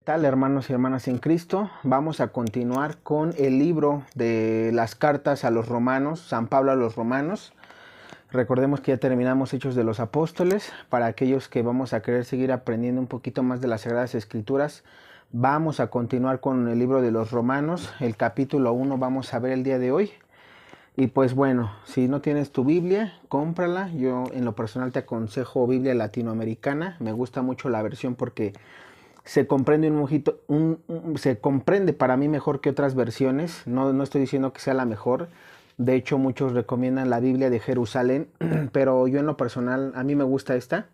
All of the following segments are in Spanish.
tal, hermanos y hermanas en Cristo? Vamos a continuar con el libro de las cartas a los romanos, San Pablo a los romanos. Recordemos que ya terminamos Hechos de los Apóstoles. Para aquellos que vamos a querer seguir aprendiendo un poquito más de las Sagradas Escrituras, vamos a continuar con el libro de los Romanos. El capítulo 1 vamos a ver el día de hoy. Y pues bueno, si no tienes tu Biblia, cómprala. Yo en lo personal te aconsejo Biblia latinoamericana. Me gusta mucho la versión porque se comprende se comprende para mí mejor que otras versiones. No estoy diciendo que sea la mejor. De hecho, muchos recomiendan la Biblia de Jerusalén, pero yo en lo personal, a mí me gusta esta.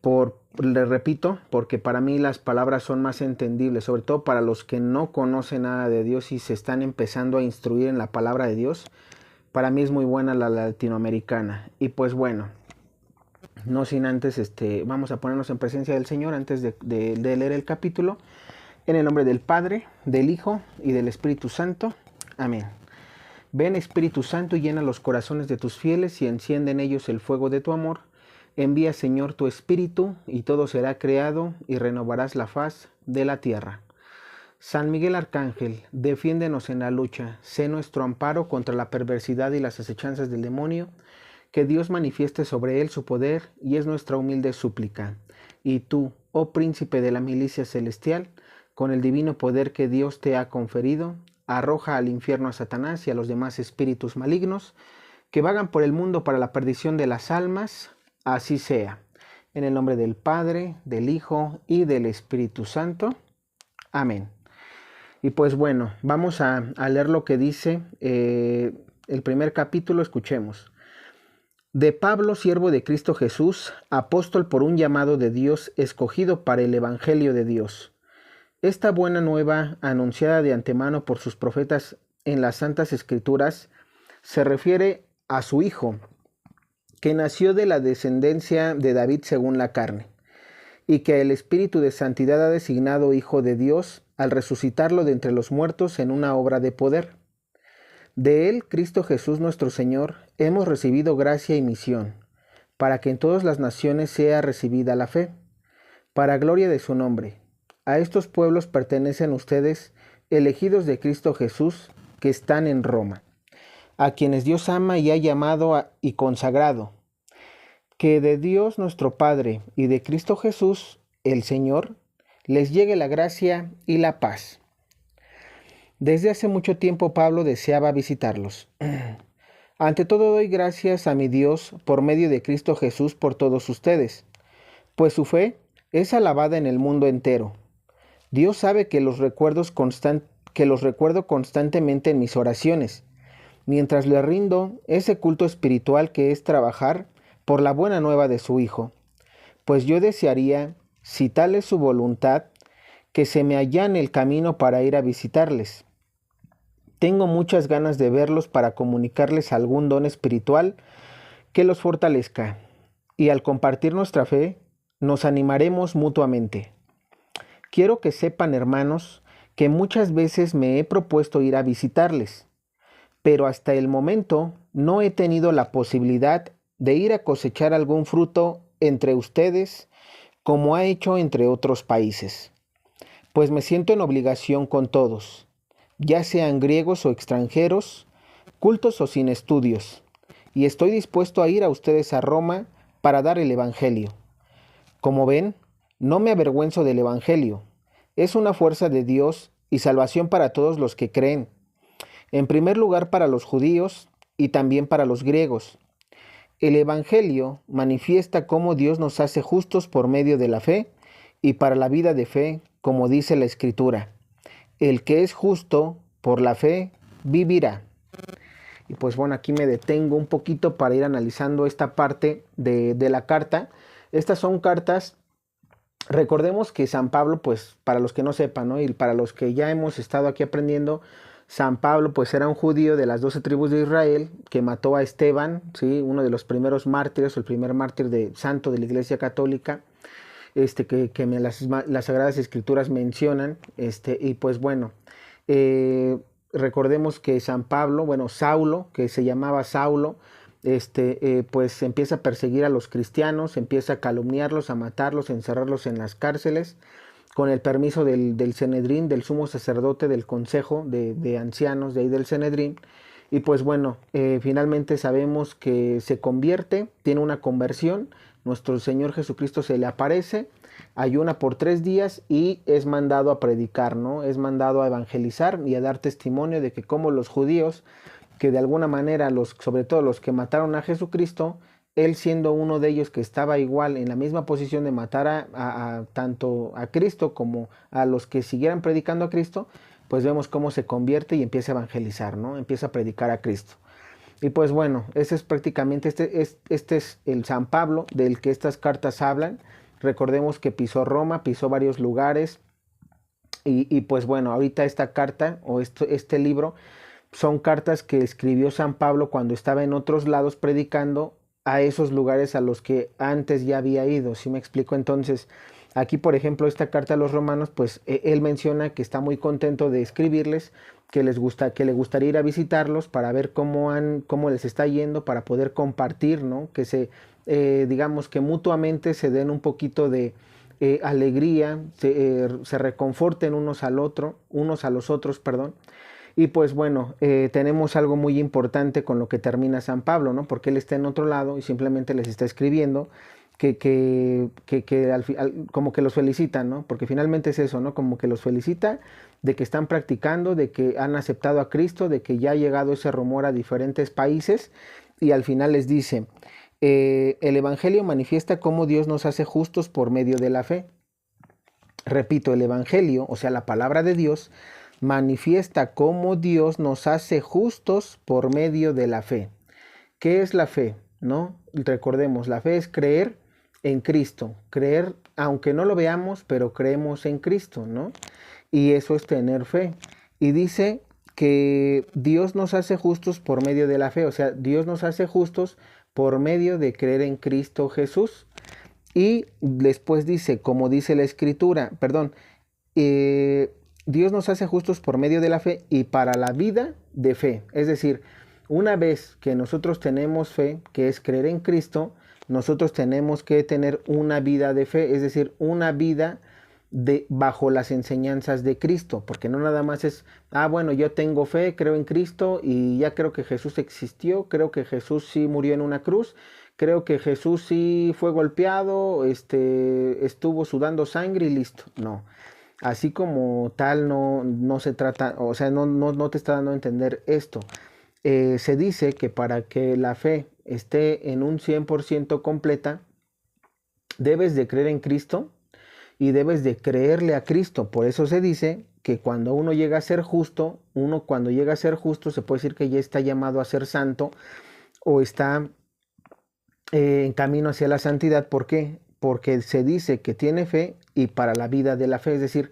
Le repito, porque para mí las palabras son más entendibles, sobre todo para los que no conocen nada de Dios y se están empezando a instruir en la palabra de Dios. Para mí es muy buena la latinoamericana. Y pues bueno, no sin antes, vamos a ponernos en presencia del Señor antes de leer el capítulo. En el nombre del Padre, del Hijo y del Espíritu Santo. Amén. Ven, Espíritu Santo, y llena los corazones de tus fieles y enciende en ellos el fuego de tu amor. Envía, Señor, tu Espíritu, y todo será creado, y renovarás la faz de la tierra. San Miguel Arcángel, defiéndenos en la lucha, sé nuestro amparo contra la perversidad y las acechanzas del demonio. Que Dios manifieste sobre él su poder, y es nuestra humilde súplica. Y tú, oh príncipe de la milicia celestial, con el divino poder que Dios te ha conferido, arroja al infierno a Satanás y a los demás espíritus malignos que vagan por el mundo para la perdición de las almas. Así sea. En el nombre del Padre, del Hijo y del Espíritu Santo. Amén. Y pues bueno, vamos a leer lo que dice el primer capítulo. Escuchemos. De Pablo, siervo de Cristo Jesús, apóstol por un llamado de Dios, escogido para el Evangelio de Dios. Esta buena nueva, anunciada de antemano por sus profetas en las Santas Escrituras, se refiere a su Hijo, que nació de la descendencia de David según la carne, y que el Espíritu de Santidad ha designado Hijo de Dios al resucitarlo de entre los muertos en una obra de poder. De él, Cristo Jesús nuestro Señor, hemos recibido gracia y misión, para que en todas las naciones sea recibida la fe, para gloria de su nombre. A estos pueblos pertenecen ustedes, elegidos de Cristo Jesús, que están en Roma, a quienes Dios ama y ha llamado y consagrado. Que de Dios nuestro Padre y de Cristo Jesús, el Señor, les llegue la gracia y la paz. Desde hace mucho tiempo Pablo deseaba visitarlos. Ante todo doy gracias a mi Dios por medio de Cristo Jesús por todos ustedes, pues su fe es alabada en el mundo entero. Dios sabe que los recuerdo constantemente en mis oraciones, mientras le rindo ese culto espiritual que es trabajar por la buena nueva de su Hijo. Pues yo desearía, si tal es su voluntad, que se me allane el camino para ir a visitarles. Tengo muchas ganas de verlos para comunicarles algún don espiritual que los fortalezca, y al compartir nuestra fe, nos animaremos mutuamente. Quiero que sepan, hermanos, que muchas veces me he propuesto ir a visitarles, pero hasta el momento no he tenido la posibilidad de ir a cosechar algún fruto entre ustedes, como ha hecho entre otros países, pues me siento en obligación con todos, ya sean griegos o extranjeros, cultos o sin estudios, y estoy dispuesto a ir a ustedes a Roma para dar el Evangelio. Como ven, no me avergüenzo del Evangelio. Es una fuerza de Dios y salvación para todos los que creen. En primer lugar para los judíos y también para los griegos. El Evangelio manifiesta cómo Dios nos hace justos por medio de la fe y para la vida de fe, como dice la Escritura. El que es justo por la fe vivirá. Y pues bueno, aquí me detengo un poquito para ir analizando esta parte de la carta. Estas son cartas. Recordemos que San Pablo, pues para los que no sepan, ¿no? Y para los que ya hemos estado aquí aprendiendo, San Pablo pues era un judío de las 12 tribus de Israel que mató a Esteban, ¿sí? Uno de los primeros mártires, el primer mártir santo de la Iglesia Católica, que las Sagradas Escrituras mencionan, y pues bueno, recordemos que San Pablo, Saulo, que se llamaba Saulo, pues empieza a perseguir a los cristianos, empieza a calumniarlos, a matarlos, a encerrarlos en las cárceles, con el permiso del Sanedrín, del sumo sacerdote, del consejo de ancianos de ahí del Sanedrín. Y pues bueno, finalmente sabemos que se convierte, tiene una conversión, nuestro Señor Jesucristo se le aparece, ayuna por 3 días y es mandado a predicar, ¿no? Es mandado a evangelizar y a dar testimonio de que como los judíos, que de alguna manera, sobre todo los que mataron a Jesucristo, él siendo uno de ellos que estaba igual en la misma posición de matar tanto a Cristo como a los que siguieran predicando a Cristo, pues vemos cómo se convierte y empieza a evangelizar, ¿no? Empieza a predicar a Cristo. Y pues bueno, ese es prácticamente, este es el San Pablo del que estas cartas hablan. Recordemos que pisó Roma, pisó varios lugares. Y pues bueno, ahorita esta carta o este libro son cartas que escribió San Pablo cuando estaba en otros lados predicando a esos lugares a los que antes ya había ido. ¿Sí me explico? Entonces, aquí por ejemplo esta carta a los romanos, pues él menciona que está muy contento de escribirles, que le gustaría ir a visitarlos para ver cómo les está yendo, para poder compartir, ¿no? Que digamos que mutuamente se den un poquito de alegría, se reconforten unos a los otros, perdón. Y pues bueno, tenemos algo muy importante con lo que termina San Pablo, ¿no? Porque él está en otro lado y simplemente les está escribiendo como que los felicita, ¿no? Porque finalmente es eso, ¿no? Como que los felicita de que están practicando, de que han aceptado a Cristo, de que ya ha llegado ese rumor a diferentes países y al final les dice, el Evangelio manifiesta cómo Dios nos hace justos por medio de la fe. Repito, el Evangelio, o sea, la palabra de Dios, manifiesta cómo Dios nos hace justos por medio de la fe. ¿Qué es la fe? ¿No? Recordemos, la fe es creer en Cristo, creer, aunque no lo veamos, pero creemos en Cristo, ¿no? Y eso es tener fe. Y dice que Dios nos hace justos por medio de la fe, o sea, Dios nos hace justos por medio de creer en Cristo Jesús. Y después dice, como dice la Escritura, perdón, Dios nos hace justos por medio de la fe y para la vida de fe. Es decir, una vez que nosotros tenemos fe, que es creer en Cristo, nosotros tenemos que tener una vida de fe, es decir, una vida bajo las enseñanzas de Cristo, porque no nada más es, bueno, yo tengo fe, creo en Cristo y ya creo que Jesús existió, creo que Jesús sí murió en una cruz, creo que Jesús sí fue golpeado, estuvo sudando sangre y listo. No, así como tal no se trata, o sea, no te está dando a entender esto. Se dice que para que la fe esté en un 100% completa, debes de creer en Cristo y debes de creerle a Cristo. Por eso se dice que cuando uno llega a ser justo, se puede decir que ya está llamado a ser santo o está en camino hacia la santidad. ¿Por qué? Porque se dice que tiene fe y para la vida de la fe, es decir,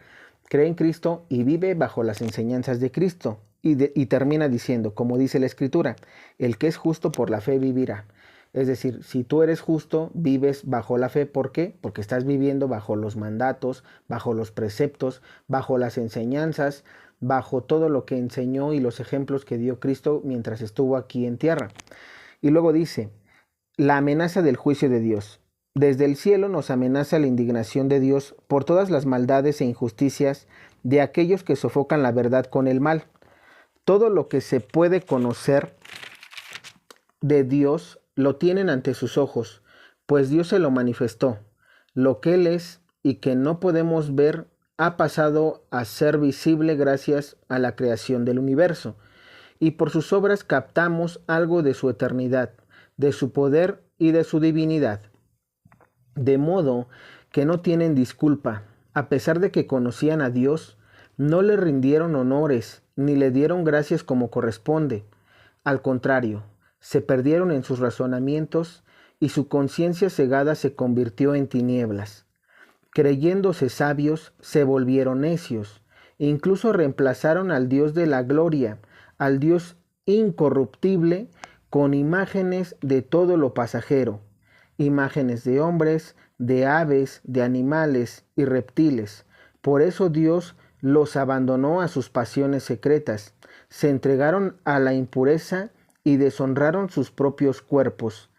cree en Cristo y vive bajo las enseñanzas de Cristo. Y termina diciendo, como dice la Escritura, el que es justo por la fe vivirá. Es decir, si tú eres justo, vives bajo la fe. ¿Por qué? Porque estás viviendo bajo los mandatos, bajo los preceptos, bajo las enseñanzas, bajo todo lo que enseñó y los ejemplos que dio Cristo mientras estuvo aquí en tierra. Y luego dice, la amenaza del juicio de Dios. Desde el cielo nos amenaza la indignación de Dios por todas las maldades e injusticias de aquellos que sofocan la verdad con el mal. Todo lo que se puede conocer de Dios lo tienen ante sus ojos, pues Dios se lo manifestó. Lo que Él es y que no podemos ver ha pasado a ser visible gracias a la creación del universo, y por sus obras captamos algo de su eternidad, de su poder y de su divinidad. De modo que no tienen disculpa, a pesar de que conocían a Dios, no le rindieron honores, ni le dieron gracias como corresponde. Al contrario, se perdieron en sus razonamientos y su conciencia cegada se convirtió en tinieblas. Creyéndose sabios, se volvieron necios. Incluso reemplazaron al Dios de la gloria, al Dios incorruptible, con imágenes de todo lo pasajero, imágenes de hombres, de aves, de animales y reptiles. Por eso Dios los abandonó a sus pasiones secretas, se entregaron a la impureza y deshonraron sus propios cuerpos.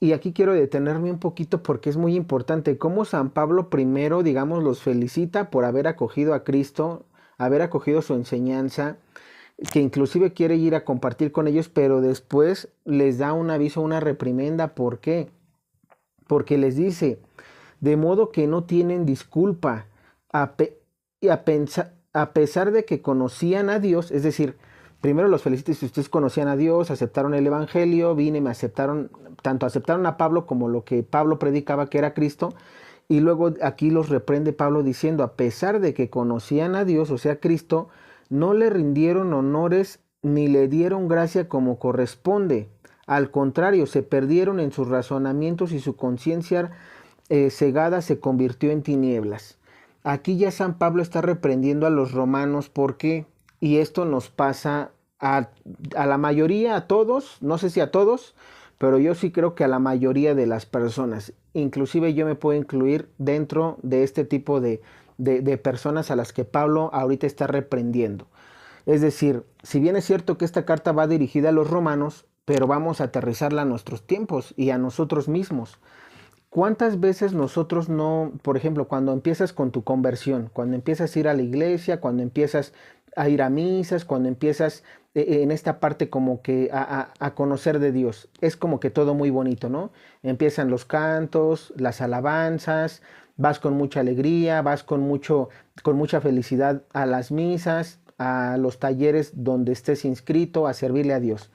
Y aquí quiero detenerme un poquito porque es muy importante cómo San Pablo primero, digamos, los felicita por haber acogido a Cristo, haber acogido su enseñanza, que inclusive quiere ir a compartir con ellos, pero después les da un aviso, una reprimenda. ¿Por qué? Porque les dice, de modo que no tienen disculpa, a, y a pesar de que conocían a Dios, es decir, primero los felicito si ustedes conocían a Dios, aceptaron el Evangelio, me aceptaron, tanto aceptaron a Pablo como lo que Pablo predicaba que era Cristo, y luego aquí los reprende Pablo diciendo, a pesar de que conocían a Dios, o sea, Cristo, no le rindieron honores ni le dieron gracia como corresponde. Al contrario, se perdieron en sus razonamientos y su conciencia cegada se convirtió en tinieblas. Aquí ya San Pablo está reprendiendo a los romanos porque, y esto nos pasa a la mayoría, a todos, no sé si a todos, pero yo sí creo que a la mayoría de las personas, inclusive yo me puedo incluir dentro de este tipo de personas a las que Pablo ahorita está reprendiendo. Es decir, si bien es cierto que esta carta va dirigida a los romanos, pero vamos a aterrizarla a nuestros tiempos y a nosotros mismos. ¿Cuántas veces nosotros no, por ejemplo, cuando empiezas con tu conversión, cuando empiezas a ir a la iglesia, cuando empiezas a ir a misas, cuando empiezas en esta parte como que a conocer de Dios, es como que todo muy bonito, ¿no? Empiezan los cantos, las alabanzas, vas con mucha alegría, vas con mucha felicidad a las misas, a los talleres donde estés inscrito, a servirle a Dios.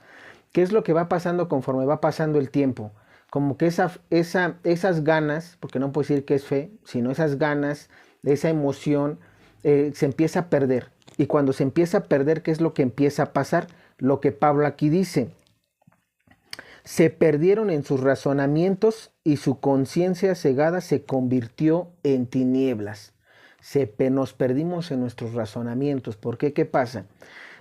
¿Qué es lo que va pasando conforme va pasando el tiempo? Como que esas ganas, porque no puedo decir que es fe, sino esas ganas, esa emoción, se empieza a perder. Y cuando se empieza a perder, ¿qué es lo que empieza a pasar? Lo que Pablo aquí dice. Se perdieron en sus razonamientos y su conciencia cegada se convirtió en tinieblas. Nos perdimos en nuestros razonamientos. ¿Por qué? ¿Qué pasa?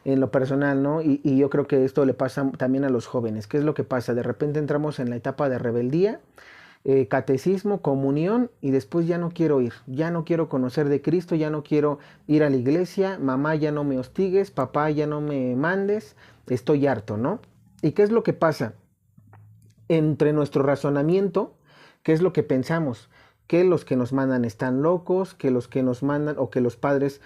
En lo personal, ¿no? Y yo creo que esto le pasa también a los jóvenes. ¿Qué es lo que pasa? De repente entramos en la etapa de rebeldía, catecismo, comunión, y después ya no quiero ir, ya no quiero conocer de Cristo, ya no quiero ir a la iglesia, mamá ya no me hostigues, papá ya no me mandes, estoy harto, ¿no? ¿Y qué es lo que pasa? Entre nuestro razonamiento, ¿qué es lo que pensamos? Que los que nos mandan están locos, que los que nos mandan o que los padres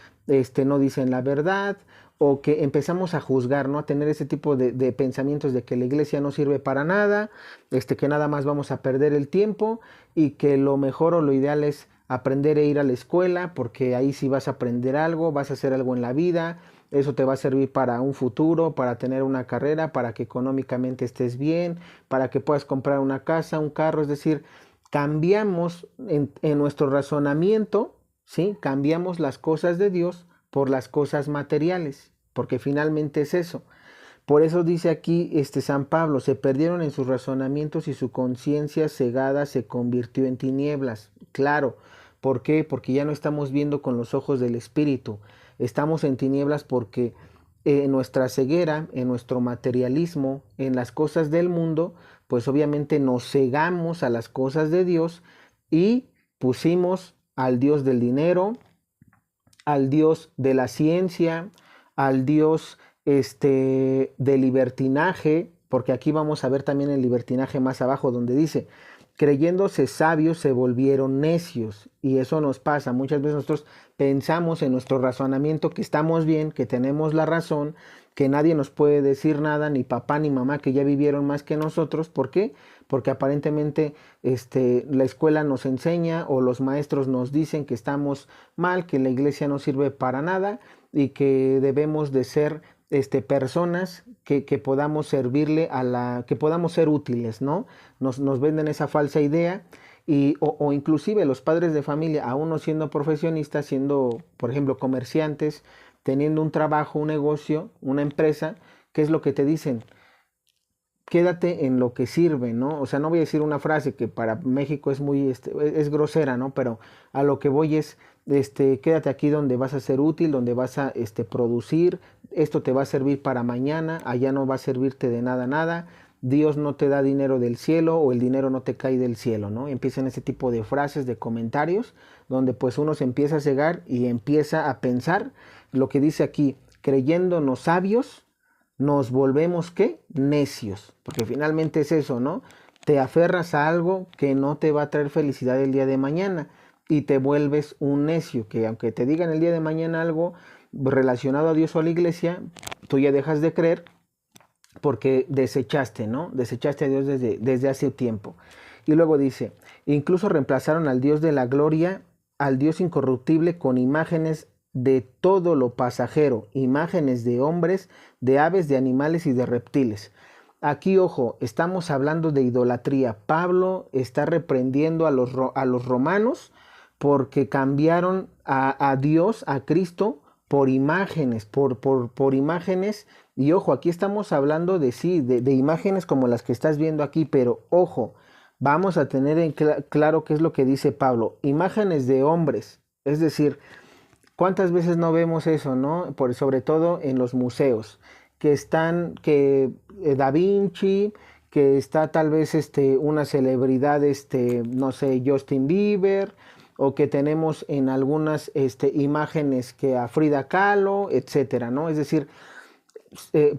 no dicen la verdad, o que empezamos a juzgar, ¿no? A tener ese tipo de pensamientos de que la iglesia no sirve para nada, que nada más vamos a perder el tiempo y que lo mejor o lo ideal es aprender a ir a la escuela porque ahí sí vas a aprender algo, vas a hacer algo en la vida, eso te va a servir para un futuro, para tener una carrera, para que económicamente estés bien, para que puedas comprar una casa, un carro, es decir, cambiamos en nuestro razonamiento, ¿sí? Cambiamos las cosas de Dios por las cosas materiales, porque finalmente es eso. Por eso dice aquí San Pablo, se perdieron en sus razonamientos y su conciencia cegada se convirtió en tinieblas. Claro, ¿por qué? Porque ya no estamos viendo con los ojos del Espíritu, estamos en tinieblas porque en nuestra ceguera, en nuestro materialismo, en las cosas del mundo, pues obviamente nos cegamos a las cosas de Dios y pusimos al Dios del dinero, al Dios de la ciencia, al Dios del libertinaje, porque aquí vamos a ver también el libertinaje más abajo donde dice, creyéndose sabios se volvieron necios, y eso nos pasa, muchas veces nosotros pensamos en nuestro razonamiento que estamos bien, que tenemos la razón, que nadie nos puede decir nada, ni papá ni mamá que ya vivieron más que nosotros. ¿Por qué? Porque aparentemente la escuela nos enseña o los maestros nos dicen que estamos mal, que la iglesia no sirve para nada y que debemos de ser personas que podamos servirle que podamos ser útiles, ¿no? Nos venden esa falsa idea o inclusive los padres de familia, aún no siendo profesionistas, siendo, por ejemplo, comerciantes, teniendo un trabajo, un negocio, una empresa, ¿qué es lo que te dicen? Quédate en lo que sirve, ¿no? O sea, no voy a decir una frase que para México es muy, es grosera, ¿no? Pero a lo que voy es, quédate aquí donde vas a ser útil, donde vas a, producir, esto te va a servir para mañana, allá no va a servirte de nada, nada, Dios no te da dinero del cielo o el dinero no te cae del cielo, ¿no? Empiezan ese tipo de frases, de comentarios, donde pues uno se empieza a cegar y empieza a pensar lo que dice aquí, creyéndonos sabios, nos volvemos, ¿qué? Necios, porque finalmente es eso, ¿no? te aferras a algo que no te va a traer felicidad el día de mañana y te vuelves un necio, que aunque te digan el día de mañana algo relacionado a Dios o a la iglesia, tú ya dejas de creer porque desechaste, ¿no? Desechaste a Dios desde hace tiempo. Y luego dice, incluso reemplazaron al Dios de la gloria, al Dios incorruptible, con imágenes de todo lo pasajero, imágenes de hombres, de aves, de animales y de reptiles. Aquí, ojo, estamos hablando de idolatría. Pablo está reprendiendo a los romanos porque cambiaron a Dios, a Cristo, por imágenes, por imágenes. Y ojo, aquí estamos hablando de sí, de imágenes como las que estás viendo aquí, pero ojo, vamos a tener en claro qué es lo que dice Pablo. Imágenes de hombres, es decir, ¿cuántas veces no vemos eso, no? Sobre todo en los museos, que están, Da Vinci, que está tal vez una celebridad, no sé, Justin Bieber, o que tenemos en algunas imágenes que a Frida Kahlo, etcétera, ¿no? Es decir,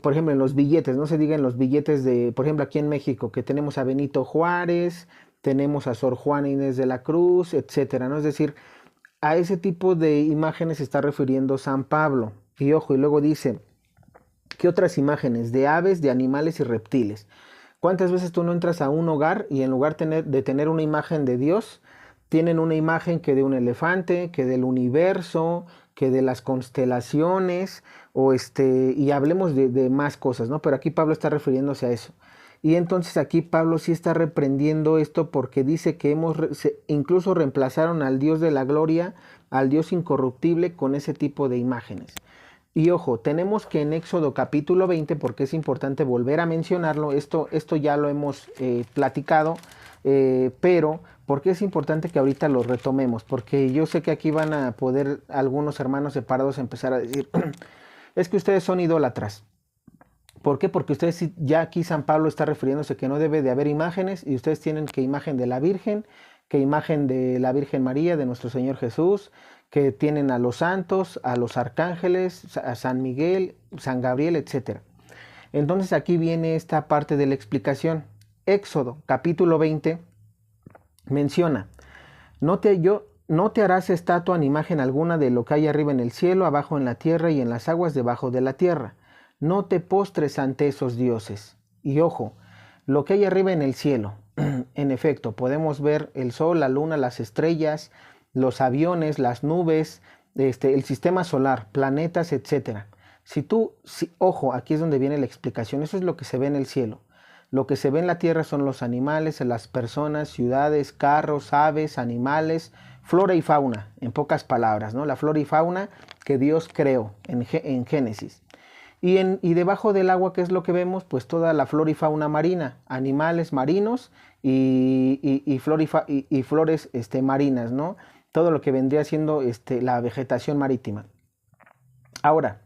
por ejemplo, en los billetes, no se diga en los billetes de, por ejemplo, aquí en México, que tenemos a Benito Juárez, tenemos a Sor Juana Inés de la Cruz, etcétera, ¿no? Es decir, a ese tipo de imágenes se está refiriendo San Pablo. Y ojo, y luego dice, ¿qué otras imágenes? De aves, de animales y reptiles. ¿Cuántas veces tú no entras a un hogar y en lugar de tener una imagen de Dios, tienen una imagen que de un elefante, que del universo, que de las constelaciones, y hablemos de más cosas, ¿no? Pero aquí Pablo está refiriéndose a eso. Y entonces aquí Pablo sí está reprendiendo esto porque dice que incluso reemplazaron al Dios de la gloria, al Dios incorruptible con ese tipo de imágenes. Y ojo, tenemos que en Éxodo capítulo 20, porque es importante volver a mencionarlo, esto ya lo hemos platicado, pero ¿por qué es importante que ahorita lo retomemos? Porque yo sé que aquí van a poder algunos hermanos separados empezar a decir, es que ustedes son idólatras. ¿Por qué? Porque ustedes, ya aquí San Pablo está refiriéndose que no debe de haber imágenes y ustedes tienen que imagen de la Virgen, que imagen de la Virgen María, de nuestro Señor Jesús, que tienen a los santos, a los arcángeles, a San Miguel, San Gabriel, etc. Entonces aquí viene esta parte de la explicación. Éxodo capítulo 20 menciona, no te harás estatua ni imagen alguna de lo que hay arriba en el cielo, abajo en la tierra y en las aguas debajo de la tierra. No te postres ante esos dioses. Y ojo, lo que hay arriba en el cielo, en efecto, podemos ver el sol, la luna, las estrellas, los aviones, las nubes, el sistema solar, planetas, etc. Ojo, aquí es donde viene la explicación, eso es lo que se ve en el cielo. Lo que se ve en la tierra son los animales, las personas, ciudades, carros, aves, animales, flora y fauna, en pocas palabras, ¿no? La flora y fauna que Dios creó en Génesis. Y debajo del agua, ¿qué es lo que vemos? Pues toda la flora y fauna marina, animales marinos y flores marinas, ¿no? Todo lo que vendría siendo la vegetación marítima. Ahora,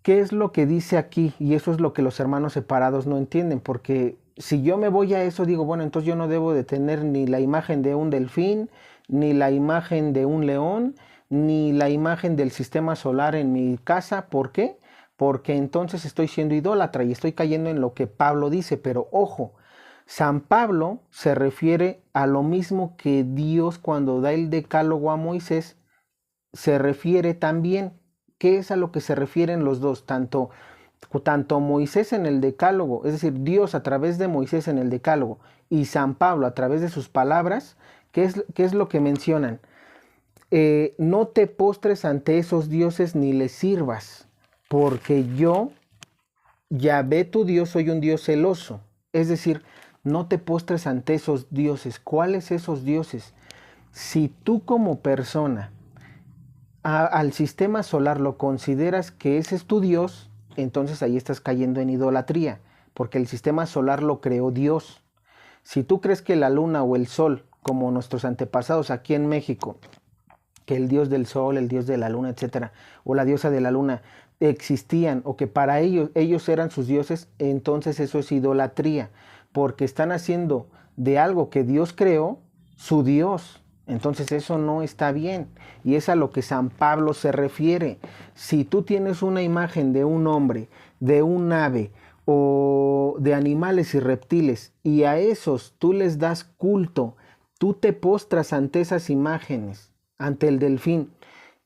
¿qué es lo que dice aquí? Y eso es lo que los hermanos separados no entienden, porque si yo me voy a eso, digo, bueno, entonces yo no debo de tener ni la imagen de un delfín, ni la imagen de un león, ni la imagen del sistema solar en mi casa. ¿Por qué? Porque entonces estoy siendo idólatra y estoy cayendo en lo que Pablo dice. Pero ojo, San Pablo se refiere a lo mismo que Dios cuando da el decálogo a Moisés, se refiere también. ¿Qué es a lo que se refieren los dos? Tanto Moisés en el decálogo, es decir, Dios a través de Moisés en el decálogo, y San Pablo a través de sus palabras, ¿qué es lo que mencionan? No te postres ante esos dioses ni les sirvas, porque yo, Yahvé tu Dios, soy un Dios celoso. Es decir, no te postres ante esos dioses. ¿Cuáles esos dioses? Si tú como persona al sistema solar lo consideras que ese es tu Dios, entonces ahí estás cayendo en idolatría, porque el sistema solar lo creó Dios. Si tú crees que la luna o el sol, como nuestros antepasados aquí en México, que el dios del sol, el dios de la luna, etcétera, o la diosa de la luna existían, o que para ellos eran sus dioses, entonces eso es idolatría, porque están haciendo de algo que Dios creó su Dios. Entonces eso no está bien, y es a lo que San Pablo se refiere. Si tú tienes una imagen de un hombre, de un ave, o de animales y reptiles, y a esos tú les das culto, tú te postras ante esas imágenes, ante el delfín,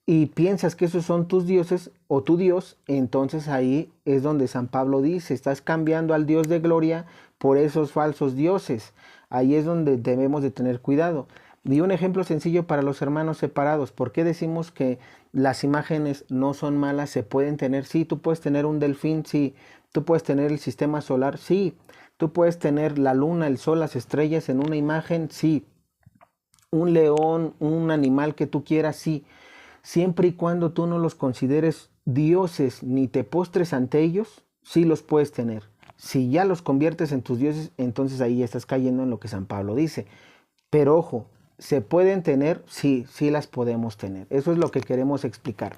y piensas que esos son tus dioses o tu Dios, entonces ahí es donde San Pablo dice, estás cambiando al Dios de gloria por esos falsos dioses. Ahí es donde debemos de tener cuidado. Y un ejemplo sencillo para los hermanos separados. ¿Por qué decimos que las imágenes no son malas? Se pueden tener, sí, tú puedes tener un delfín, sí, tú puedes tener el sistema solar, sí, tú puedes tener la luna, el sol, las estrellas en una imagen, sí, un león, un animal que tú quieras, sí, siempre y cuando tú no los consideres dioses ni te postres ante ellos, sí los puedes tener. Si ya los conviertes en tus dioses, entonces ahí estás cayendo en lo que San Pablo dice. Pero ojo, ¿se pueden tener? Sí, sí las podemos tener. Eso es lo que queremos explicar.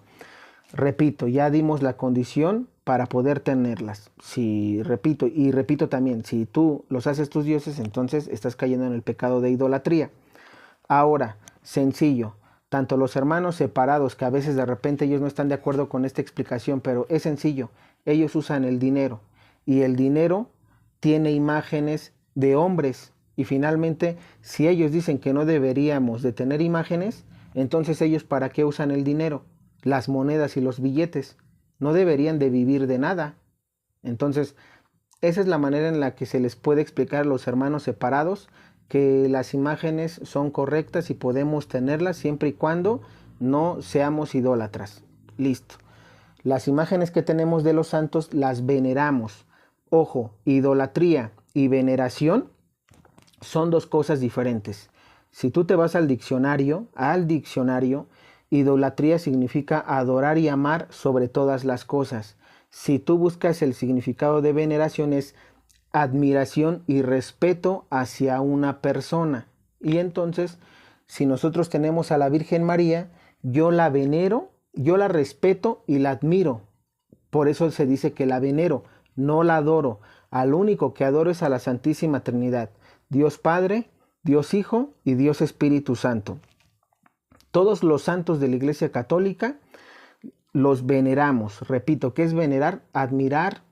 Repito, ya dimos la condición para poder tenerlas. Si, repito, y repito también, si tú los haces tus dioses, entonces estás cayendo en el pecado de idolatría. Ahora, sencillo, tanto los hermanos separados, que a veces de repente ellos no están de acuerdo con esta explicación, pero es sencillo, ellos usan el dinero y el dinero tiene imágenes de hombres y finalmente si ellos dicen que no deberíamos de tener imágenes, entonces ellos ¿para qué usan el dinero? Las monedas y los billetes no deberían de vivir de nada. Entonces, esa es la manera en la que se les puede explicar a los hermanos separados que las imágenes son correctas y podemos tenerlas siempre y cuando no seamos idólatras. Listo. Las imágenes que tenemos de los santos las veneramos. Ojo, idolatría y veneración son dos cosas diferentes. Si tú te vas al diccionario, idolatría significa adorar y amar sobre todas las cosas. Si tú buscas el significado de veneración es admiración y respeto hacia una persona. Y entonces, si nosotros tenemos a la Virgen María, yo la venero, yo la respeto y la admiro. Por eso se dice que la venero, no la adoro. Al único que adoro es a la Santísima Trinidad, Dios Padre, Dios Hijo y Dios Espíritu Santo. Todos los santos de la Iglesia Católica los veneramos. Repito, ¿qué es venerar? Admirar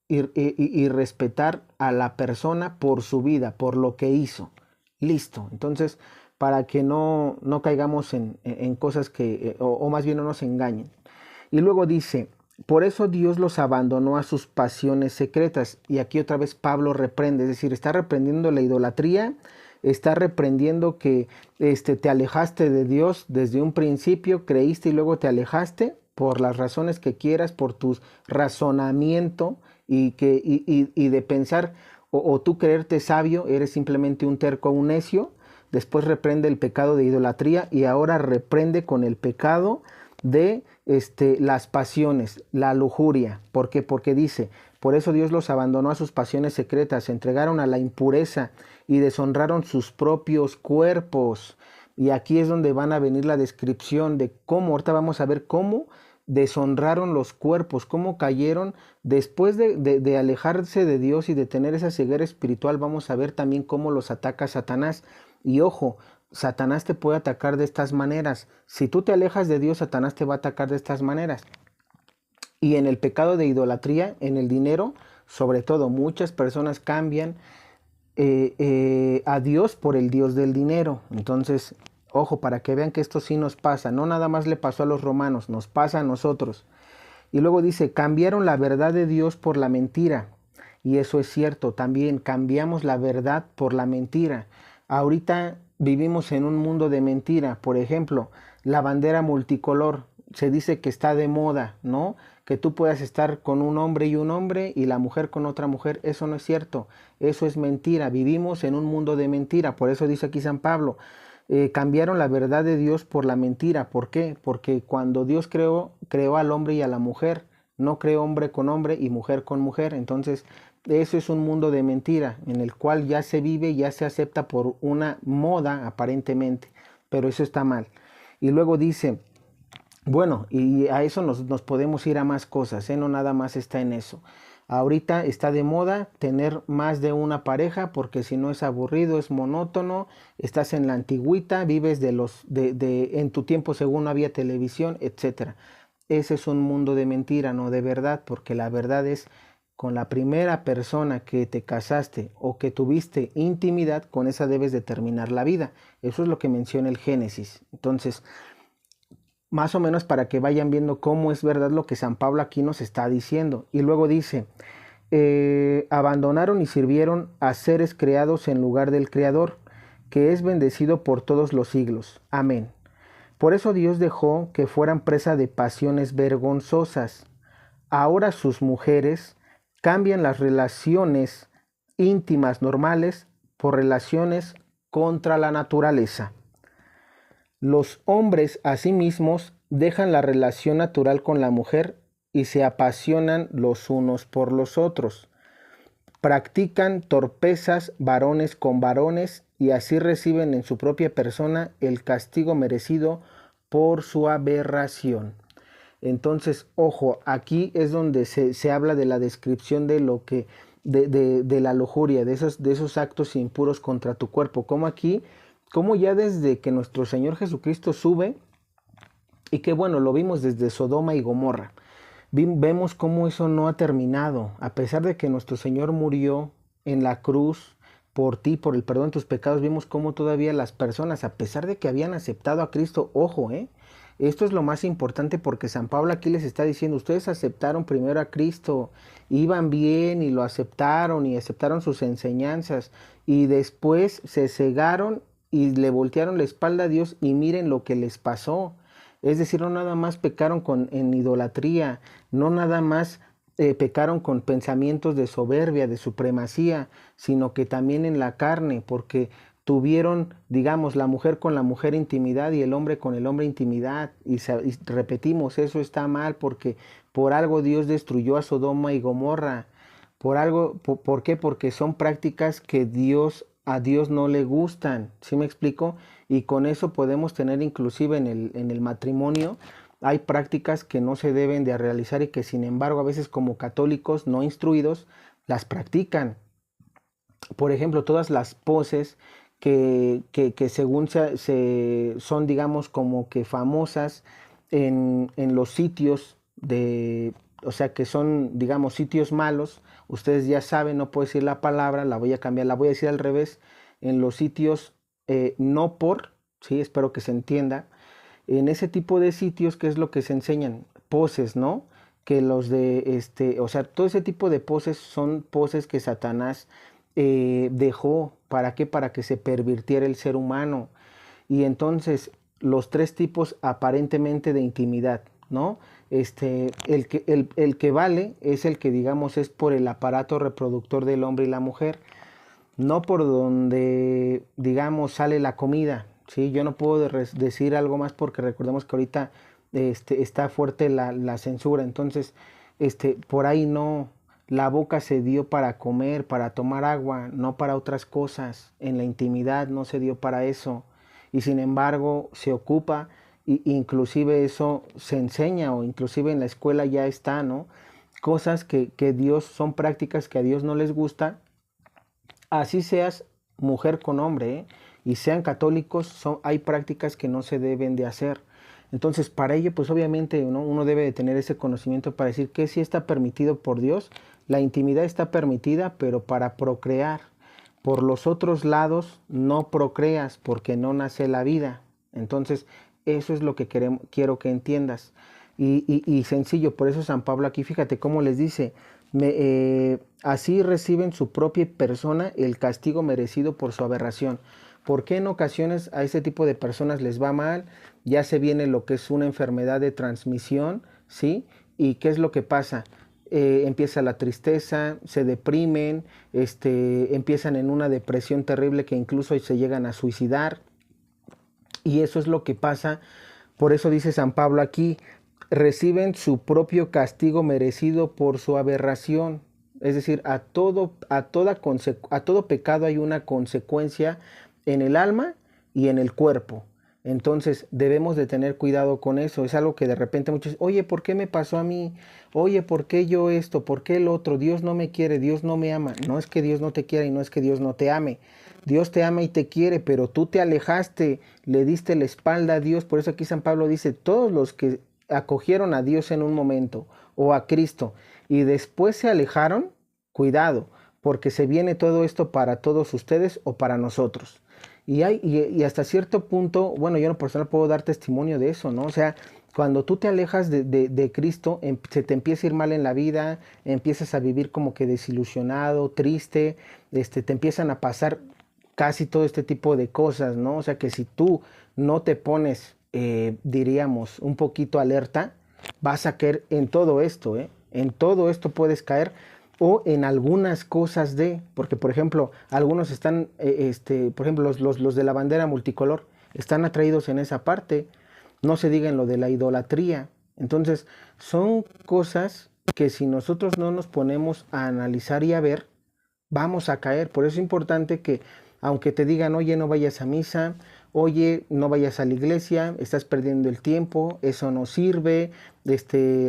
y respetar a la persona por su vida, por lo que hizo. Listo. Entonces, para que no caigamos en cosas que, o más bien no nos engañen. Y luego dice, por eso Dios los abandonó a sus pasiones secretas. Y aquí otra vez Pablo reprende, es decir, está reprendiendo la idolatría, está reprendiendo que te alejaste de Dios desde un principio, creíste y luego te alejaste por las razones que quieras, por tu razonamiento y de pensar o tú creerte sabio, eres simplemente un terco o un necio. Después reprende el pecado de idolatría y ahora reprende con el pecado de las pasiones, la lujuria. ¿Por qué? Porque dice, por eso Dios los abandonó a sus pasiones secretas, se entregaron a la impureza y deshonraron sus propios cuerpos. Y aquí es donde van a venir la descripción de cómo, ahorita vamos a ver cómo deshonraron los cuerpos, cómo cayeron después de alejarse de Dios y de tener esa ceguera espiritual. Vamos a ver también cómo los ataca Satanás. Y ojo, Satanás te puede atacar de estas maneras. Si tú te alejas de Dios, Satanás te va a atacar de estas maneras. Y en el pecado de idolatría, en el dinero, sobre todo, muchas personas cambian a Dios por el Dios del dinero. Entonces, ojo, para que vean que esto sí nos pasa. No nada más le pasó a los romanos, nos pasa a nosotros. Y luego dice, cambiaron la verdad de Dios por la mentira. Y eso es cierto, también cambiamos la verdad por la mentira. Ahorita vivimos en un mundo de mentira. Por ejemplo, la bandera multicolor. Se dice que está de moda, ¿no? Que tú puedas estar con un hombre y la mujer con otra mujer. Eso no es cierto. Eso es mentira. Vivimos en un mundo de mentira. Por eso dice aquí San Pablo, cambiaron la verdad de Dios por la mentira. ¿Por qué? Porque cuando Dios creó al hombre y a la mujer. No creó hombre con hombre y mujer con mujer. Entonces, eso es un mundo de mentira en el cual ya se vive, ya se acepta por una moda aparentemente. Pero eso está mal. Y luego dice, bueno, y a eso nos podemos ir a más cosas, no nada más está en eso. Ahorita está de moda tener más de una pareja porque si no es aburrido, es monótono, estás en la antigüita, vives en tu tiempo según no había televisión, etcétera. Ese es un mundo de mentira, no de verdad, porque la verdad es con la primera persona que te casaste o que tuviste intimidad, con esa debes de terminar la vida. Eso es lo que menciona el Génesis. Entonces, más o menos para que vayan viendo cómo es verdad lo que San Pablo aquí nos está diciendo. Y luego dice, abandonaron y sirvieron a seres creados en lugar del Creador, que es bendecido por todos los siglos. Amén. Por eso Dios dejó que fueran presa de pasiones vergonzosas. Ahora sus mujeres cambian las relaciones íntimas normales por relaciones contra la naturaleza. Los hombres asimismos dejan la relación natural con la mujer y se apasionan los unos por los otros. Practican torpezas varones con varones y así reciben en su propia persona el castigo merecido por su aberración. Entonces, ojo, aquí es donde se habla de la descripción de lo que, de la lujuria, de esos actos impuros contra tu cuerpo. Como aquí, como ya desde que nuestro Señor Jesucristo sube, y que bueno, lo vimos desde Sodoma y Gomorra, vemos cómo eso no ha terminado, a pesar de que nuestro Señor murió en la cruz por ti, por el perdón de tus pecados, vimos cómo todavía las personas, a pesar de que habían aceptado a Cristo, ojo, esto es lo más importante porque San Pablo aquí les está diciendo, ustedes aceptaron primero a Cristo, iban bien y lo aceptaron y aceptaron sus enseñanzas y después se cegaron y le voltearon la espalda a Dios y miren lo que les pasó. Es decir, no nada más pecaron en idolatría, no nada más pecaron con pensamientos de soberbia, de supremacía, sino que también en la carne, porque tuvieron, digamos, la mujer con la mujer intimidad y el hombre con el hombre intimidad. Y repetimos, eso está mal porque por algo Dios destruyó a Sodoma y Gomorra. Por algo, ¿por qué? Porque son prácticas que a Dios no le gustan. ¿Sí me explico? Y con eso podemos tener inclusive en el matrimonio, hay prácticas que no se deben de realizar y que sin embargo a veces como católicos no instruidos las practican. Por ejemplo, todas las poses que según son, digamos, como que famosas en los sitios o sea, que son, digamos, sitios malos. Ustedes ya saben, no puedo decir la palabra, la voy a cambiar, la voy a decir al revés. En los sitios no por, sí, espero que se entienda. En ese tipo de sitios, ¿qué es lo que se enseñan? Poses, ¿no? Que los o sea, todo ese tipo de poses son poses que Satanás dejó. ¿Para qué? Para que se pervirtiera el ser humano. Y entonces, los tres tipos aparentemente de intimidad, ¿no? El que vale es el que, digamos, es por el aparato reproductor del hombre y la mujer, no por donde, digamos, sale la comida, ¿sí? Yo no puedo decir algo más porque recordemos que ahorita está fuerte la censura, entonces, por ahí no, la boca se dio para comer, para tomar agua, no para otras cosas, en la intimidad no se dio para eso, y sin embargo se ocupa, y inclusive eso se enseña, o inclusive en la escuela ya está, ¿no? Cosas que Dios, son prácticas que a Dios no les gusta. Así seas mujer con hombre, y sean católicos, hay prácticas que no se deben de hacer. Entonces, para ello, pues obviamente uno debe de tener ese conocimiento para decir que sí está permitido por Dios. La intimidad está permitida, pero para procrear. Por los otros lados, no procreas porque no nace la vida. Entonces, eso es lo que quiero que entiendas. Y sencillo, por eso San Pablo aquí, fíjate cómo les dice, así reciben su propia persona el castigo merecido por su aberración. ¿Por qué en ocasiones a ese tipo de personas les va mal? Ya se viene lo que es una enfermedad de transmisión, ¿sí? ¿Y qué es lo que pasa? Empieza la tristeza, se deprimen, empiezan en una depresión terrible que incluso se llegan a suicidar. Y eso es lo que pasa. Por eso dice San Pablo aquí, reciben su propio castigo merecido por su aberración. Es decir, a todo pecado hay una consecuencia en el alma y en el cuerpo. Entonces debemos de tener cuidado con eso. Es algo que de repente muchos, oye, ¿por qué me pasó a mí? Oye, ¿por qué yo esto? ¿Por qué el otro? Dios no me quiere, Dios no me ama. No es que Dios no te quiera y no es que Dios no te ame. Dios te ama y te quiere, pero tú te alejaste, le diste la espalda a Dios. Por eso aquí San Pablo dice, todos los que acogieron a Dios en un momento o a Cristo y después se alejaron, cuidado, porque se viene todo esto para todos ustedes o para nosotros. Y hasta cierto punto, bueno, yo en lo personal puedo dar testimonio de eso, ¿no? O sea, cuando tú te alejas de Cristo, se te empieza a ir mal en la vida, empiezas a vivir como que desilusionado, triste, te empiezan a pasar casi todo este tipo de cosas, ¿no? O sea, que si tú no te pones, diríamos, un poquito alerta, vas a caer en todo esto, ¿eh? En todo esto puedes caer o en algunas cosas porque por ejemplo, algunos están, por ejemplo, los de la bandera multicolor, están atraídos en esa parte, no se diga en lo de la idolatría. Entonces, son cosas que si nosotros no nos ponemos a analizar y a ver, vamos a caer. Por eso es importante que, aunque te digan, oye, no vayas a misa, oye, no vayas a la iglesia, estás perdiendo el tiempo, eso no sirve,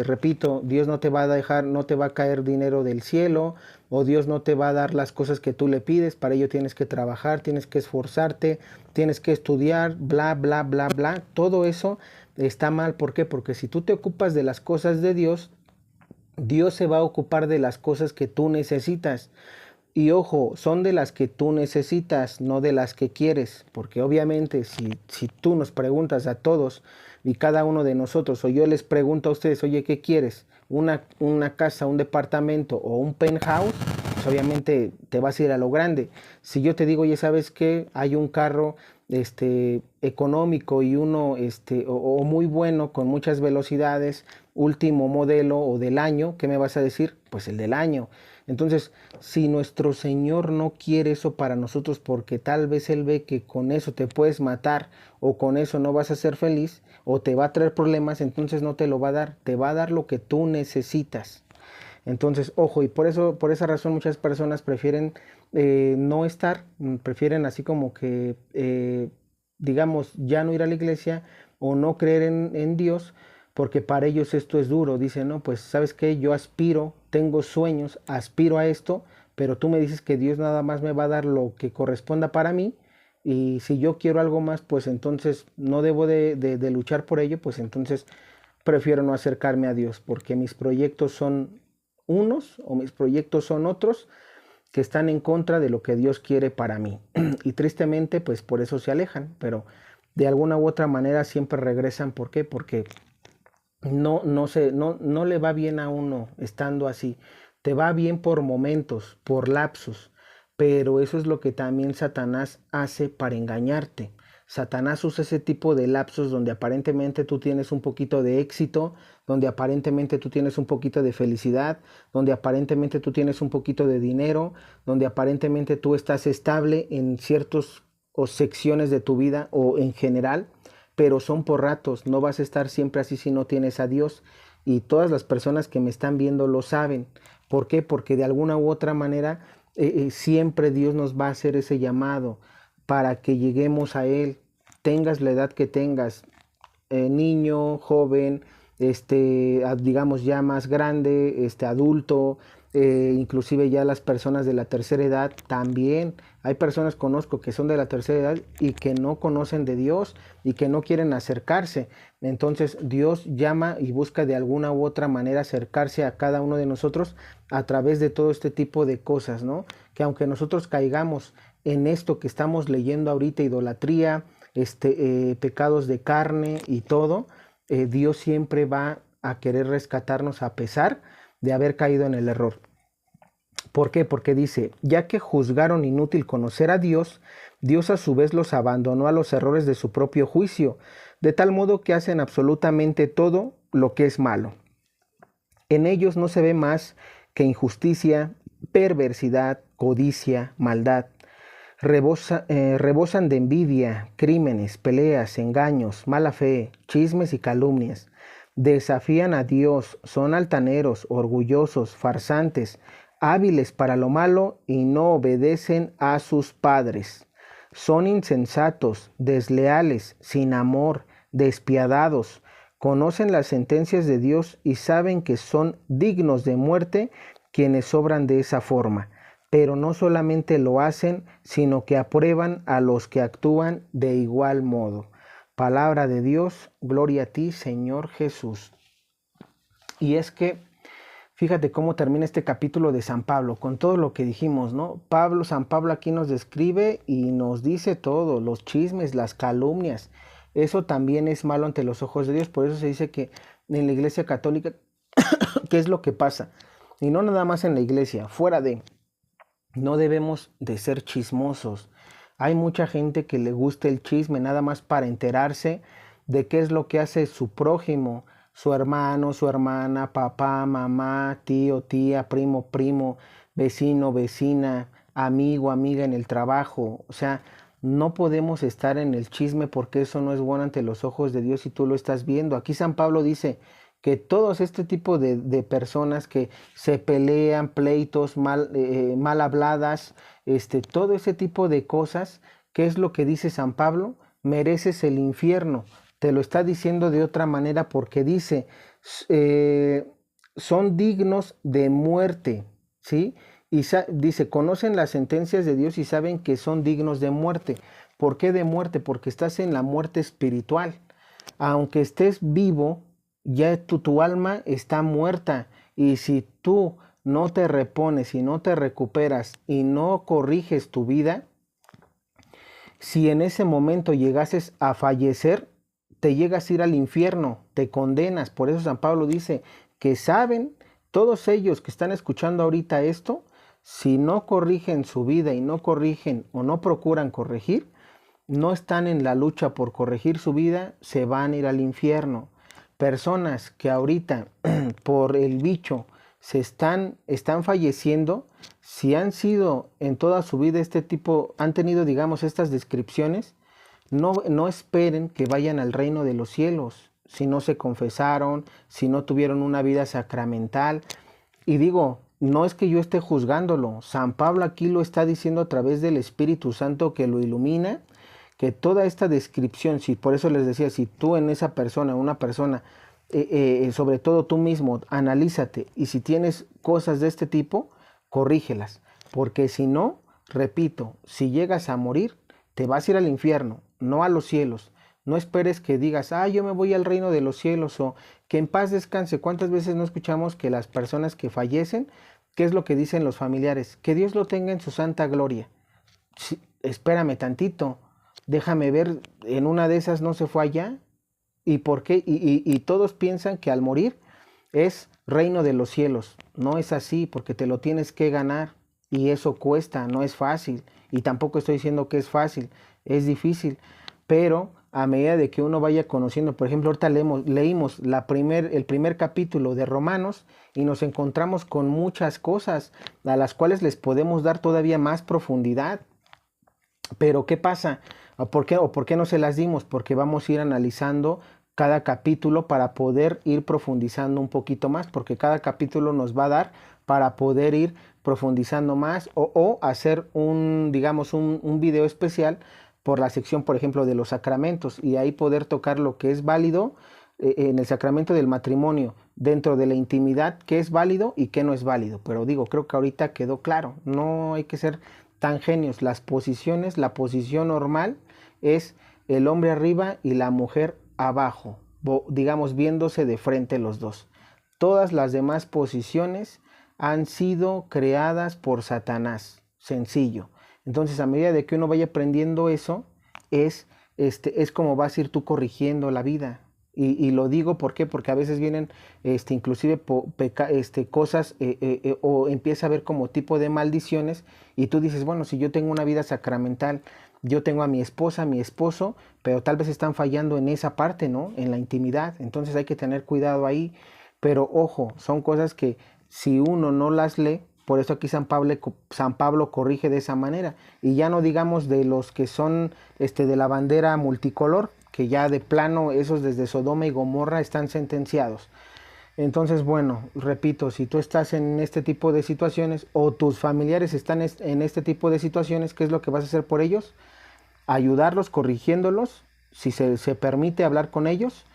repito, Dios no te va a dejar, no te va a caer dinero del cielo, o Dios no te va a dar las cosas que tú le pides, para ello tienes que trabajar, tienes que esforzarte, tienes que estudiar, bla, bla, bla, bla, todo eso está mal. ¿Por qué? Porque si tú te ocupas de las cosas de Dios, Dios se va a ocupar de las cosas que tú necesitas. Y ojo, son de las que tú necesitas, no de las que quieres, porque obviamente si tú nos preguntas a todos y cada uno de nosotros, o yo les pregunto a ustedes, oye, ¿qué quieres? ¿Una casa, un departamento o un penthouse? Pues obviamente te vas a ir a lo grande. Si yo te digo, oye, ¿sabes qué? Hay un carro económico y uno o muy bueno con muchas velocidades, último modelo o del año, ¿qué me vas a decir? Pues el del año. Entonces, si nuestro Señor no quiere eso para nosotros porque tal vez Él ve que con eso te puedes matar o con eso no vas a ser feliz o te va a traer problemas, entonces no te lo va a dar, te va a dar lo que tú necesitas. Entonces, ojo, y por esa razón muchas personas prefieren no estar, prefieren así como que, digamos, ya no ir a la iglesia o no creer en Dios, porque para ellos esto es duro. Dicen, no, pues, ¿sabes qué? Yo aspiro, tengo sueños, aspiro a esto, pero tú me dices que Dios nada más me va a dar lo que corresponda para mí, y si yo quiero algo más, pues entonces no debo de luchar por ello, pues entonces prefiero no acercarme a Dios, porque mis proyectos son unos o mis proyectos son otros que están en contra de lo que Dios quiere para mí. Y tristemente, pues por eso se alejan, pero de alguna u otra manera siempre regresan. ¿Por qué? Porque no le va bien a uno estando así. Te va bien por momentos, por lapsos, pero eso es lo que también Satanás hace para engañarte. Satanás usa ese tipo de lapsos donde aparentemente tú tienes un poquito de éxito, donde aparentemente tú tienes un poquito de felicidad, donde aparentemente tú tienes un poquito de dinero, donde aparentemente tú estás estable en ciertas o secciones de tu vida o en general, pero son por ratos, no vas a estar siempre así si no tienes a Dios. Y todas las personas que me están viendo lo saben. ¿Por qué? Porque de alguna u otra manera siempre Dios nos va a hacer ese llamado para que lleguemos a Él, tengas la edad que tengas, niño, joven, digamos ya más grande, adulto, inclusive ya las personas de la tercera edad también. Hay personas conozco que son de la tercera edad y que no conocen de Dios y que no quieren acercarse. Entonces Dios llama y busca de alguna u otra manera acercarse a cada uno de nosotros a través de todo este tipo de cosas, ¿no? Que aunque nosotros caigamos en esto que estamos leyendo ahorita, idolatría, pecados de carne y todo, Dios siempre va a querer rescatarnos a pesar de haber caído en el error. ¿Por qué? Porque dice, ya que juzgaron inútil conocer a Dios, Dios a su vez los abandonó a los errores de su propio juicio, de tal modo que hacen absolutamente todo lo que es malo. En ellos no se ve más que injusticia, perversidad, codicia, maldad. Rebosan de envidia, crímenes, peleas, engaños, mala fe, chismes y calumnias. Desafían a Dios, son altaneros, orgullosos, farsantes, hábiles para lo malo y no obedecen a sus padres. Son insensatos, desleales, sin amor, despiadados. Conocen las sentencias de Dios y saben que son dignos de muerte quienes obran de esa forma. Pero no solamente lo hacen, sino que aprueban a los que actúan de igual modo. Palabra de Dios, gloria a ti, Señor Jesús. Y es que, fíjate cómo termina este capítulo de San Pablo, con todo lo que dijimos, ¿no? San Pablo aquí nos describe y nos dice todo, los chismes, las calumnias. Eso también es malo ante los ojos de Dios, por eso se dice que en la Iglesia Católica, ¿qué es lo que pasa? Y no nada más en la iglesia, fuera de, no debemos de ser chismosos. Hay mucha gente que le gusta el chisme nada más para enterarse de qué es lo que hace su prójimo, su hermano, su hermana, papá, mamá, tío, tía, primo, primo, vecino, vecina, amigo, amiga en el trabajo. O sea, no podemos estar en el chisme porque eso no es bueno ante los ojos de Dios y tú lo estás viendo. Aquí San Pablo dice que todos este tipo de personas que se pelean, pleitos, mal habladas, todo ese tipo de cosas, ¿qué es lo que dice San Pablo? Mereces el infierno. Te lo está diciendo de otra manera porque dice, son dignos de muerte, ¿sí? Y dice, conocen las sentencias de Dios y saben que son dignos de muerte. ¿Por qué de muerte? Porque estás en la muerte espiritual. Aunque estés vivo, ya tu alma está muerta. Y si tú no te repones y no te recuperas y no corriges tu vida, si en ese momento llegases a fallecer, te llegas a ir al infierno, te condenas. Por eso San Pablo dice que saben, todos ellos que están escuchando ahorita esto, si no corrigen su vida y no corrigen o no procuran corregir, no están en la lucha por corregir su vida, se van a ir al infierno. Personas que ahorita por el bicho están falleciendo, si han sido en toda su vida han tenido, digamos, estas descripciones, no esperen que vayan al reino de los cielos, si no se confesaron, si no tuvieron una vida sacramental. Y digo, no es que yo esté juzgándolo, San Pablo aquí lo está diciendo a través del Espíritu Santo que lo ilumina, que toda esta descripción, si por eso les decía, si tú en esa persona, una persona, sobre todo tú mismo, analízate y si tienes cosas de este tipo, corrígelas, porque si no, repito, si llegas a morir, te vas a ir al infierno, no a los cielos. No esperes que digas, yo me voy al reino de los cielos o que en paz descanse. ¿Cuántas veces no escuchamos que las personas que fallecen, qué es lo que dicen los familiares? Que Dios lo tenga en su santa gloria. Sí, espérame tantito, déjame ver, en una de esas no se fue allá. ¿Y por qué? Y todos piensan que al morir es reino de los cielos. No es así, porque te lo tienes que ganar y eso cuesta, no es fácil. Y tampoco estoy diciendo que es fácil, es difícil, pero a medida de que uno vaya conociendo, por ejemplo, ahorita leímos el primer capítulo de Romanos y nos encontramos con muchas cosas a las cuales les podemos dar todavía más profundidad. Pero ¿qué pasa? ¿Por qué no se las dimos? Porque vamos a ir analizando cada capítulo para poder ir profundizando un poquito más, porque cada capítulo nos va a dar para poder ir profundizando más o hacer digamos, un video especial por la sección, por ejemplo, de los sacramentos y ahí poder tocar lo que es válido en el sacramento del matrimonio, dentro de la intimidad, qué es válido y qué no es válido. Pero digo, creo que ahorita quedó claro, no hay que ser tan genios. Las posiciones, la posición normal es el hombre arriba y la mujer abajo, digamos viéndose de frente los dos. Todas las demás posiciones han sido creadas por Satanás, sencillo. Entonces, a medida de que uno vaya aprendiendo eso, es como vas a ir tú corrigiendo la vida. Y lo digo ¿por qué? Porque a veces vienen inclusive cosas o empieza a haber como tipo de maldiciones y tú dices, bueno, si yo tengo una vida sacramental, yo tengo a mi esposa, a mi esposo, pero tal vez están fallando en esa parte, ¿no? En la intimidad. Entonces hay que tener cuidado ahí. Pero ojo, son cosas que si uno no las lee, por eso aquí San Pablo corrige de esa manera. Y ya no digamos de los que son de la bandera multicolor, que ya de plano esos desde Sodoma y Gomorra están sentenciados. Entonces, bueno, repito, si tú estás en este tipo de situaciones o tus familiares están en este tipo de situaciones, ¿qué es lo que vas a hacer por ellos? Ayudarlos, corrigiéndolos, si se permite hablar con ellos,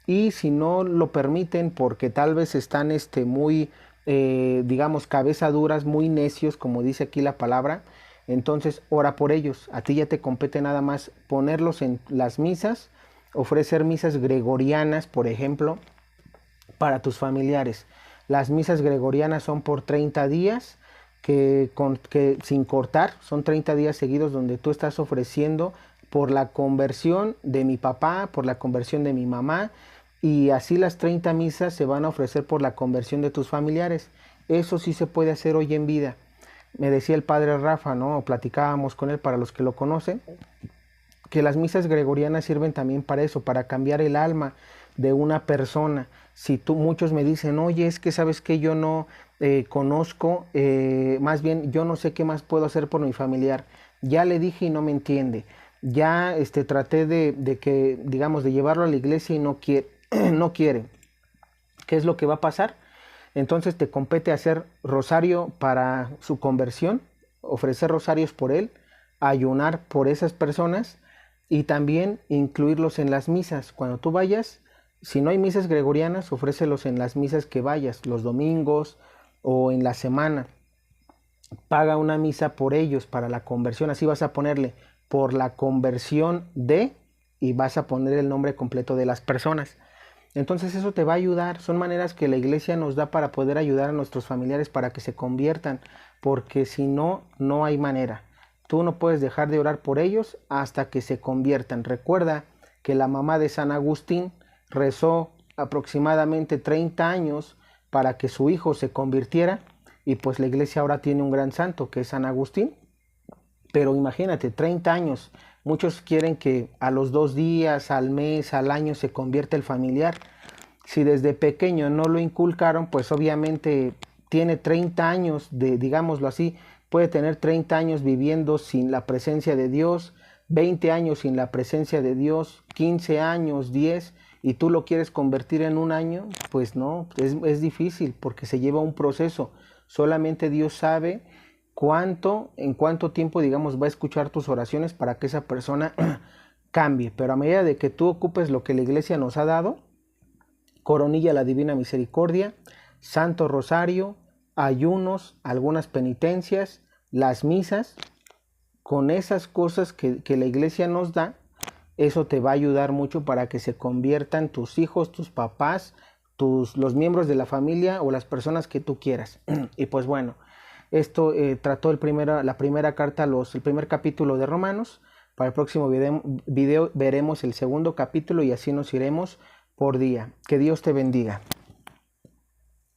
y si no lo permiten porque tal vez están muy, digamos, cabeza duras, muy necios, como dice aquí la palabra, entonces ora por ellos. A ti ya te compete nada más ponerlos en las misas ofrecer misas gregorianas, por ejemplo, para tus familiares. Las misas gregorianas son por 30 días, que sin cortar, son 30 días seguidos donde tú estás ofreciendo por la conversión de mi papá, por la conversión de mi mamá, y así las 30 misas se van a ofrecer por la conversión de tus familiares. Eso sí se puede hacer hoy en vida. Me decía el padre Rafa, ¿no? O platicábamos con él, para los que lo conocen, que las misas gregorianas sirven también para eso, para cambiar el alma de una persona. Si tú, muchos me dicen, oye, es que sabes que yo no conozco, más bien yo no sé qué más puedo hacer por mi familiar. Ya le dije y no me entiende. Ya traté de que, digamos, de llevarlo a la iglesia y no quiere, no quiere. ¿Qué es lo que va a pasar? Entonces te compete hacer rosario para su conversión, ofrecer rosarios por él, ayunar por esas personas y también incluirlos en las misas. Cuando tú vayas, si no hay misas gregorianas, ofrécelos en las misas que vayas, los domingos o en la semana. Paga una misa por ellos, para la conversión. Así vas a ponerle por la conversión de, y vas a poner el nombre completo de las personas. Entonces eso te va a ayudar. Son maneras que la iglesia nos da para poder ayudar a nuestros familiares para que se conviertan, porque si no, no hay manera. Tú no puedes dejar de orar por ellos hasta que se conviertan. Recuerda que la mamá de San Agustín rezó aproximadamente 30 años para que su hijo se convirtiera, y pues la iglesia ahora tiene un gran santo que es San Agustín. Pero imagínate, 30 años. Muchos quieren que a los 2 días, al mes, al año se convierta el familiar. Si desde pequeño no lo inculcaron, pues obviamente tiene 30 años de, digámoslo así, puede tener 30 años viviendo sin la presencia de Dios, 20 años sin la presencia de Dios, 15 años, 10, y tú lo quieres convertir en un año, pues no, es difícil porque se lleva un proceso. Solamente Dios sabe en cuánto tiempo, digamos, va a escuchar tus oraciones para que esa persona cambie. Pero a medida de que tú ocupes lo que la iglesia nos ha dado, coronilla a la Divina Misericordia, Santo Rosario, ayunos, algunas penitencias, las misas, con esas cosas que la iglesia nos da, eso te va a ayudar mucho para que se conviertan tus hijos, tus papás, los miembros de la familia o las personas que tú quieras. Y pues bueno, esto trató la primera carta, el primer capítulo de Romanos. Para el próximo video veremos el segundo capítulo y así nos iremos por día. Que Dios te bendiga.